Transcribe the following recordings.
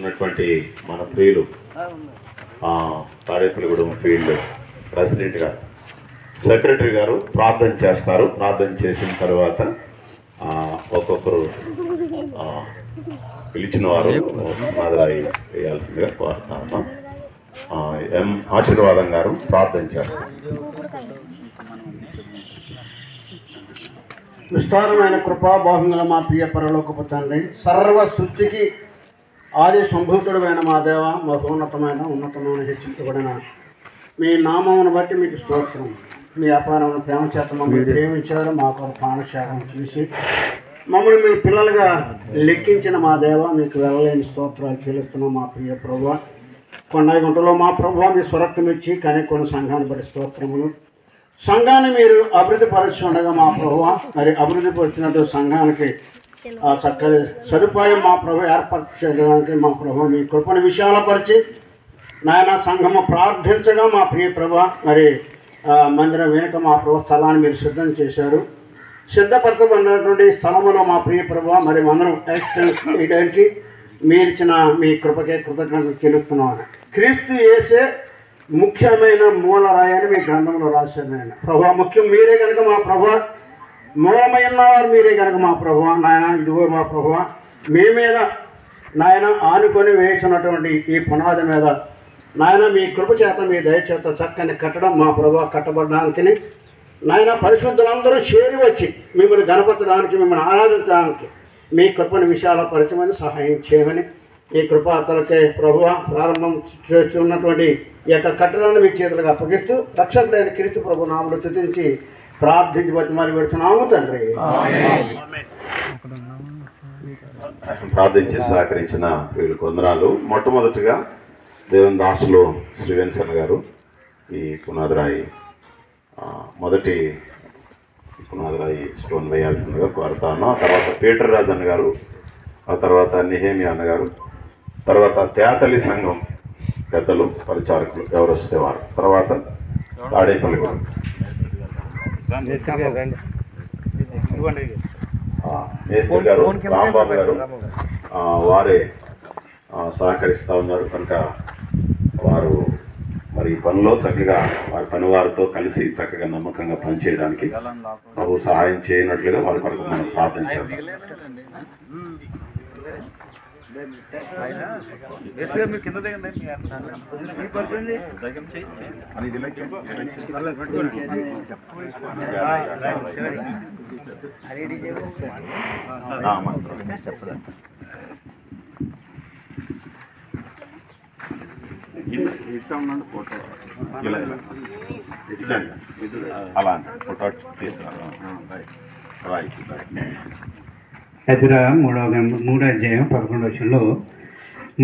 ఉన్నటువంటి మన ప్రియులు తాడేపల్లిగూడెం ఫీల్డ్ ప్రెసిడెంట్ గారు, సెక్రటరీ గారు ప్రార్థన చేస్తారు. ప్రార్థన చేసిన తర్వాత ఒక్కొక్కరు పిలిచిన వారు మాదిరాయి వేయాల్సిందిగా కోరుతాను. ఎం ఆశీర్వాదం గారు ప్రార్థన చేస్తారు. విస్తారమైన కృపాబాహుంగల మా ప్రియ పరలోకపు తండ్రి, సర్వ సృష్టికి ఆది సంభూతుడమైన మా దేవ, ఉన్నతమైన హెచ్చించబడిన మీ నామమును బట్టి మీకు స్తోత్రం. మీ అపారమైన ప్రేమ చేత మమ్మల్ని ప్రేమించారు, మా కొరకు ప్రాణత్యాగం చేసి మమ్మల్ని మీ పిల్లలుగా లెక్కించిన మా దేవ, మీకు వెళ్ళలేని స్తోత్రాలు చెల్లిస్తున్నాం. మా ప్రియ ప్రభువ, కొండగుంటలో మా ప్రభువ మీ స్వరక్తం ఇచ్చి కొన్ని సంఘాన్ని బట్టి స్తోత్రములు. సంఘాన్ని మీరు అభివృద్ధి పరచి ఉండగా మా ప్రభువ, మరి అభివృద్ధి పరిచినట్టు సంఘానికి చక్కని సదుపాయం మా ప్రభు ఏర్పాటు చేయడానికి మా ప్రభు మీ కృపను విశాలపరిచి నాయన సంఘము ప్రార్థించగా మా ప్రియ ప్రభు, మరి మందిరం వెనుక మా ప్రభు స్థలాన్ని మీరు సిద్ధం చేశారు. సిద్ధపరచబడినటువంటి స్థలములో మా ప్రియ ప్రభు, మరి మందిరం ఎక్స్టెన్స్ చేయడానికి మీరు ఇచ్చిన మీ కృపకే కృతజ్ఞతలు చెల్లిస్తున్నామని. క్రీస్తు యేసే ముఖ్యమైన మూలరాయని మీ గ్రంథంలో రాశారు నాయన ప్రభు. ముఖ్యం మీరే కనుక మా ప్రభు, మూలమైన వారు మీరే కనుక మా ప్రభు. నాయన ఇదిగో మా ప్రభు, మీ మీద నాయన ఆనుకొని వేసినటువంటి ఈ పునాది మీద నాయన మీ కృప చేత మీ దయచేత చక్కని కట్టడం మా ప్రభు కట్టబడడానికి నాయన పరిశుద్ధులందరూ చేరి వచ్చి మిమ్మల్ని గణపరచడానికి, మిమ్మల్ని ఆరాధించడానికి మీ కృపను విశాలపరచమని సహాయం చేయమని ఈ కృపాతలకే ప్రభువ ప్రారంభం చేస్తున్నటువంటి ఈ యొక్క కట్టడాన్ని మీ చేతులకు అప్పగిస్తూ రక్షకుడైన క్రీస్తు ప్రభు నామములో స్తుతించి ప్రార్థించి బట్టి మరి పెడుతున్నాము తండ్రి. ప్రార్థించి సహకరించిన వీళ్ళకి వందనాలు. మొట్టమొదటిగా దేవుని దాసులు శ్రీ వెంకన్న గారు ఈ పునాదిరాయి మొదటి పునాదిరాయి స్టోన్ వేయాల్సిందిగా కోరుతాను. ఆ తర్వాత పీటర్ రాజు అన్న గారు, ఆ తర్వాత నిహేమి అన్నగారు, తర్వాత తేతలి సంఘం పెద్దలు పరిచారకులు ఎవరు వస్తే వారు, తర్వాత తాడేపల్లిగూడెం మేస్త్రి గారు రాంబాబు గారు వారే సహకరిస్తూ ఉన్నారు. కనుక వారు మరి ఈ పనిలో చక్కగా వారి పనివారితో కలిసి చక్కగా నమ్మకంగా పనిచేయడానికి ప్రభు సహాయం చేయనట్లుగా వారి కొరకు మనం ప్రార్థన చేద్దాం. అలా ఫోటో తీస్తున్నారు. ఎదురా 3వ అధ్యాయం 11వ వచనంలో,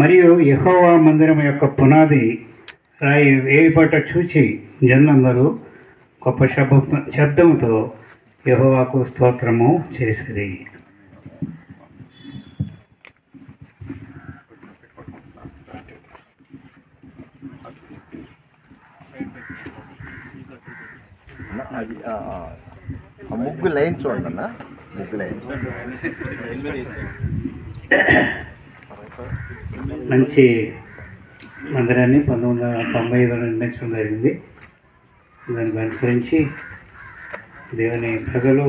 మరియు యెహోవా మందిరం యొక్క పునాది రాయి వేయబట్ట చూచి జనులందరూ గొప్ప శబ్దముతో యెహోవాకు స్తోత్రము చేసిరి. ముగ్గు లైన్ చూడండి అన్న, ముగ్గు లైన్ మంచి మందిరాన్ని 1995లో నిర్మించడం జరిగింది. దానికి అనుసరించి దేవుని ప్రజలు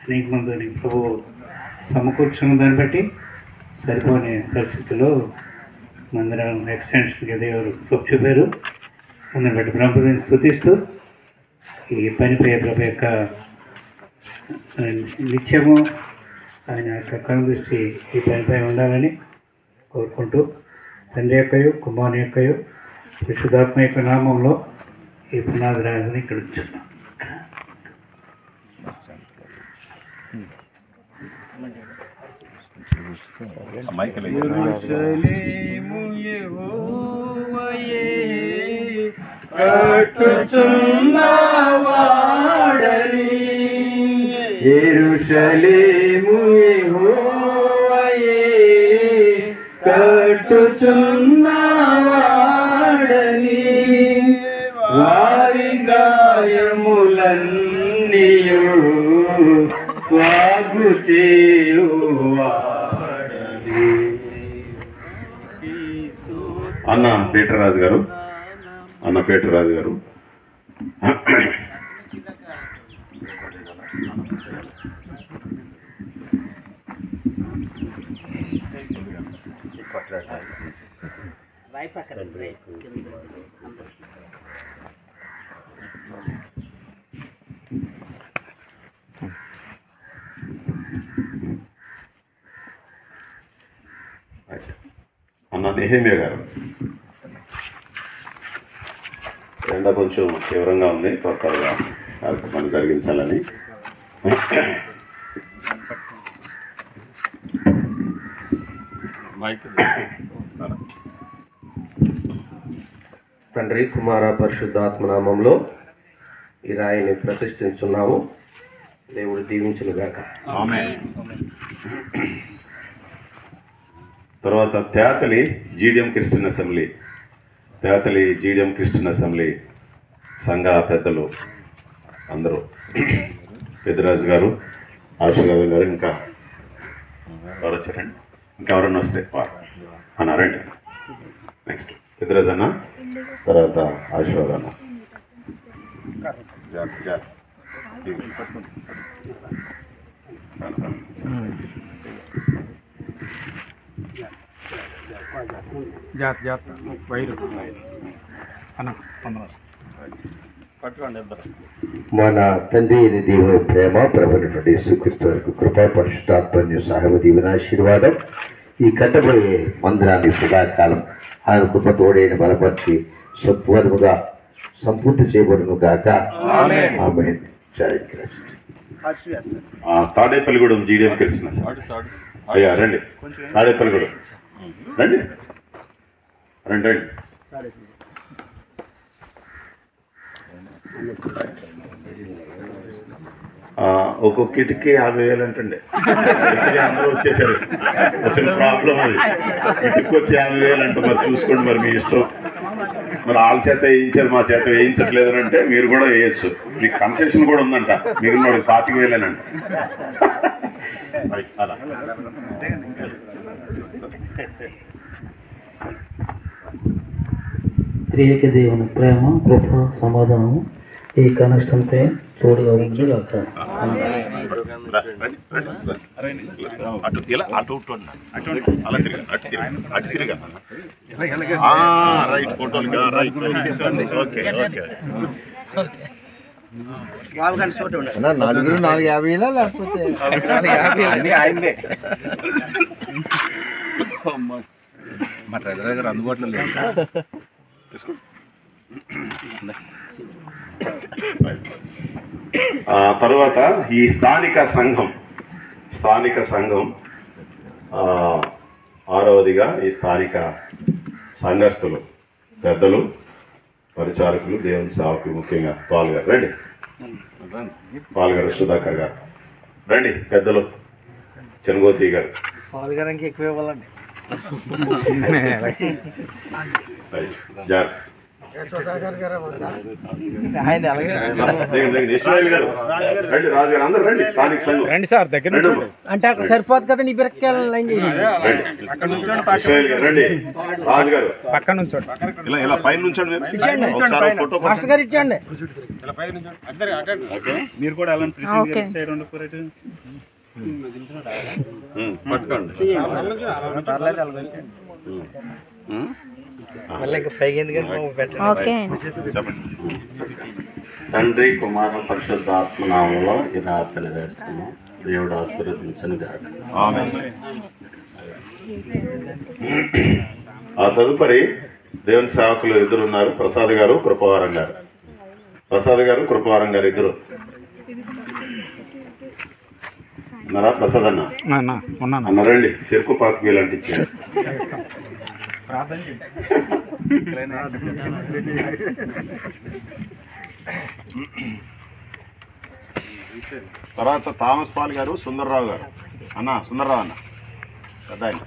అనేక మంది ప్రభు సమకూర్చున్న దాన్ని బట్టి సరిపోని పరిస్థితుల్లో మందిరం ఎక్స్టెన్షన్కి దేవుడు కృప చూపారు. దాన్ని బట్టి ప్రభుని స్తుతిస్తూ ఈ పనిపై ప్రభు యొక్క నిత్యము ఆయన యొక్క కనుదృష్టి ఈ పనిపై ఉండాలని కోరుకుంటూ తండ్రి యొక్కయు కుమారుని యొక్కయు పరిశుద్ధాత్మ యొక్క నామంలో ఈ పునాది రాజుని ఇక్కడ ఉంచున్నాం. యెరూషలేము యెహోవాయే కట్టుచున్నవాడని, వారి గాయములన్నీయు బాగు చేయువాడని. అన్న పీటర్ రాజు గారు, అన్న పీటర్ రాజు గారు. అన్న నెహేమియా గారు. ఎండ కొంచెం తీవ్రంగా ఉంది, త్వరగా కార్యక్రమాన్ని జరిగించాలని. తండ్రి కుమార పరిశుద్ధాత్మనామంలో ఈ రాయిని ప్రతిష్ఠించున్నాము. దేవుడు దీవించునుగాక. తర్వాత తేతలి జీడియం క్రిస్టియన్ అసెంబ్లీ, తేతలి జీడియం క్రిస్టియన్ అసెంబ్లీ సంఘ పెద్దలు అందరూ, పెద్దరాజు గారు, ఆశీర్వాదం గారు, ఇంకా ఎవరు వచ్చారండి? ఇంకెవరన్నా వస్తే అన్నారండి. నెక్స్ట్ పెద్దరాజు అన్న, తర్వాత ఆశీర్వాదం అన్న. మన తండ్రి అయిన దేవుని ప్రేమ, ప్రభువైనటువంటి యేసుక్రీస్తు వరకు కృపా, పరిశుద్ధాత్మ సహాయ దీవెన ఆశీర్వాదం ఈ కట్టబోయే మందిరాన్ని సదాకాలం ఆయన కృప తోడైన బలపరిచి సత్వరముగా సంపూర్తి చేయబడును గాక. ఆమేన్. జై క్రీస్తు. తాడేపల్లిగూడెం జీడియం క్రిస్టియన్ అయ్యా రండి, తాడేపల్లిగూడెం రండి, రండి రండి. ఒక్కొక్క కిటికీ 50,000 అంటండి. అందరూ వచ్చేసారు, అసలు ప్రాబ్లం అది. కిటికీ వచ్చి 50,000 అంట. మరి చూసుకోండి, మరి మీ ఇష్టం. మరి వాళ్ళ చేత వేయించారు, మా చేత వేయించట్లేదు అంటే మీరు కూడా వేయచ్చు. మీకు కన్సెషన్ కూడా ఉందంట, మిగిలిన 25,000 అంట. అలా త్రియేక దేవుని ప్రేమ, కృప, సమాధానము ఈ కనష్టంపై తోడుగా ఉంది కాక. నలుగురు 450 లేకపోతే మా ట్రెజరర్ గారు అందుబాటులో లేదు. తర్వాత ఈ స్థానిక సంఘం ఆరవదిగా ఈ స్థానిక సంఘస్థులు, పెద్దలు, పరిచారకులు, దేవుని సేవకులు, ముఖ్యంగా పాల్గారు రండి, పాల్గారు సుధాకర్ గారు రండి, పెద్దలు చెనుగోతి గారు. పాల్గొనడానికి ఎక్కువ ఇవ్వాలండి. రండి సార్, దగ్గర అంటే అక్కడ సరిపోదు కదా, నీ బిరక్కాయలు లైన్ చేయండి. రాజుగారు పక్క నుంచి ఇలా పైన నుంచండి, మాస్టర్ గారు ఇచ్చండి. మీరు కూడా ఎలా తండ్రి కుమార పరిశుద్ధాత్మ నామంలో ఇలా తెలియజేస్తున్నాం. దేవుడు ఆశీర్వదించను గాక. ఆ తదుపరి దేవుని సేవకులు ఇద్దరు ఉన్నారు, ప్రసాద్ గారు, కృపవారం గారు. ప్రసాద్ గారు, కృపవారం గారు ఇద్దరు ఉన్నారా? ప్రసాద్ అన్న రండి, చెరుకు పాకు వీలు అంటించారు. తర్వాత థామస్ పాల్ గారు, సుందర్రావు గారు. సుందర్రావు అన్న పెద్ద ఆయన.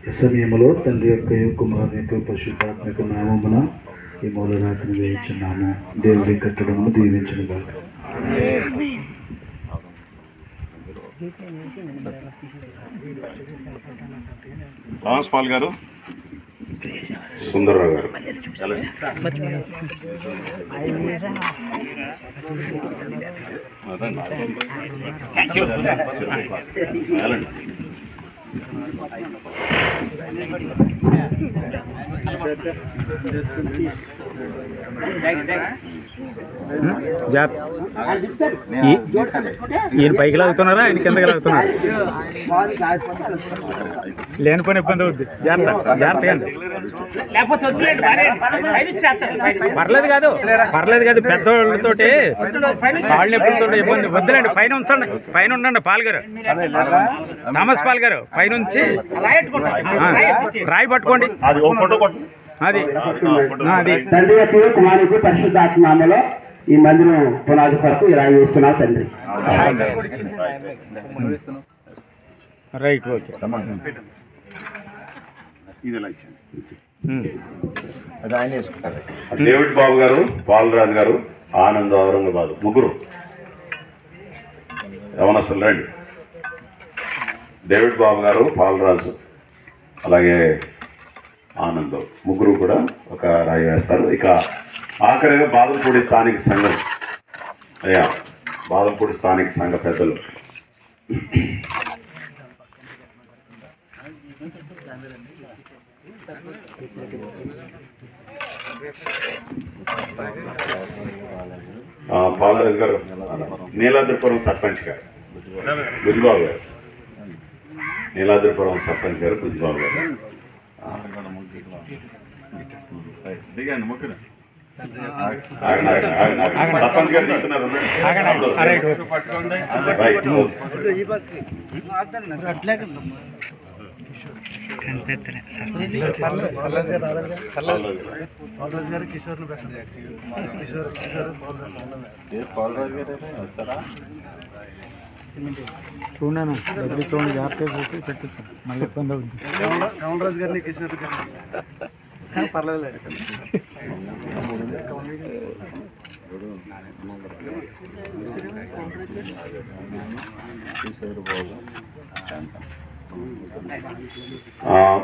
ఈ సమయంలో తండ్రి యొక్క కుమారుని యొక్క పరిశుద్ధాత్మ నామమున ఈ మూలరాత్రి వేయించున్నాము. దేవుడి కట్టడము దీవించును గాక. థామస్ పాల్ గారు, సుందర్రావు గారు. ఈయన పైకి లాగుతున్నారా, ఆయన కిందకి లాగుతున్నారు? లేనిపోయిన ఇబ్బంది అవుద్ది. జాగ్రత్తగా పర్లేదు కాదు, పెద్దోళ్ళతోటి కాళ్ళ నొప్పులతో ఇబ్బంది వద్దులేండి. పైన ఉంచండి, పైన ఉండండి. పాల్ గారు, థామస్ పాల్ గారు, పైనుంచి రాయి పట్టుకోండి. అది తండ్రి యొక్క కుమారుడికి పరిశుద్ధాత్మ నామములో ఈ మందిరం పునాది కొరకు ఈ రాయి వేస్తున్నా తండ్రి. Right, okay. డేవిడ్ బాబు గారు, పాలరాజు గారు, ఆనంద్ ఔరంగాబాద్, ముగ్గురు యవనస్తులు రండి. డేవిడ్ బాబు గారు, పాలరాజు, అలాగే ఆనంద్, ముగ్గురు కూడా ఒక రాయి వేస్తారు. ఇక ఆఖరిగా బాదంపూడి స్థానిక సంఘం, అయ్యా బాదంపూడి స్థానిక సంఘ పెద్దలు పాలరాజు గారు, నీలాద్రిపురం సర్పంచ్ గారు బుజ్జిబాబు గారు, నీలాద్రిపురం సర్పంచ్ గారు బుజ్జిబాబు గారు. సర్పంచ్ గారు దిగుతున్నారు. చూడను దగ్గర చూడండి, జాగ్రత్తగా చూసి పెట్టచ్చు, మళ్ళీ ఇబ్బంది అవుతుంది. కమలరాజు గారిని కిషోర్ పర్లేదు.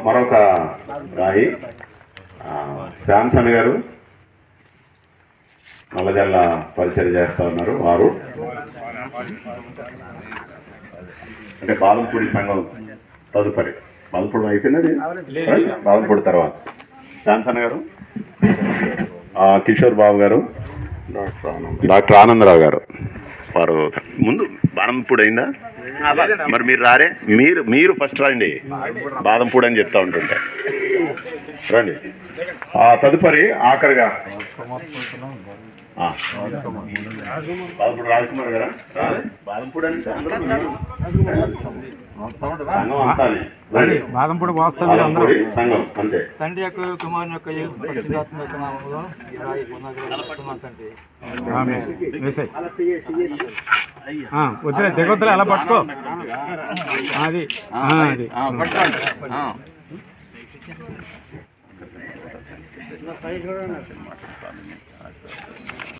మరొక రాయి శాంసన్ గారు నల్లజల్ల పరిచయం చేస్తూ ఉన్నారు. వారు అంటే బాదంపూడి సంఘం తదుపరి, బాదంపూడి అయిపోయింది, బాదంపూడి తర్వాత శాంసన్ గారు, కిషోర్ బాబు గారు, డాక్టర్ ఆనందరావు గారు. వారు ముందు బాదంపూడి అయిందా? మరి మీరు రారే, మీరు ఫస్ట్ రండి, బాదంపూడి అని చెప్తా ఉంటుంటే రండి. తదుపరి ఆఖరిగా బాదంపూడి రాజకుమార్ గారా, బాదంపూడి అంటే సంఘం అంతా, బాదంపూడి వాస్తవం సంఘం అంతే. తండ్రి యొక్క కుమారుని యొక్క పరిశుద్ధాత్మ యొక్క నామములో ఈ రాయి వద్దులే, దిగొద్దులే, అలా పట్టుకో. అది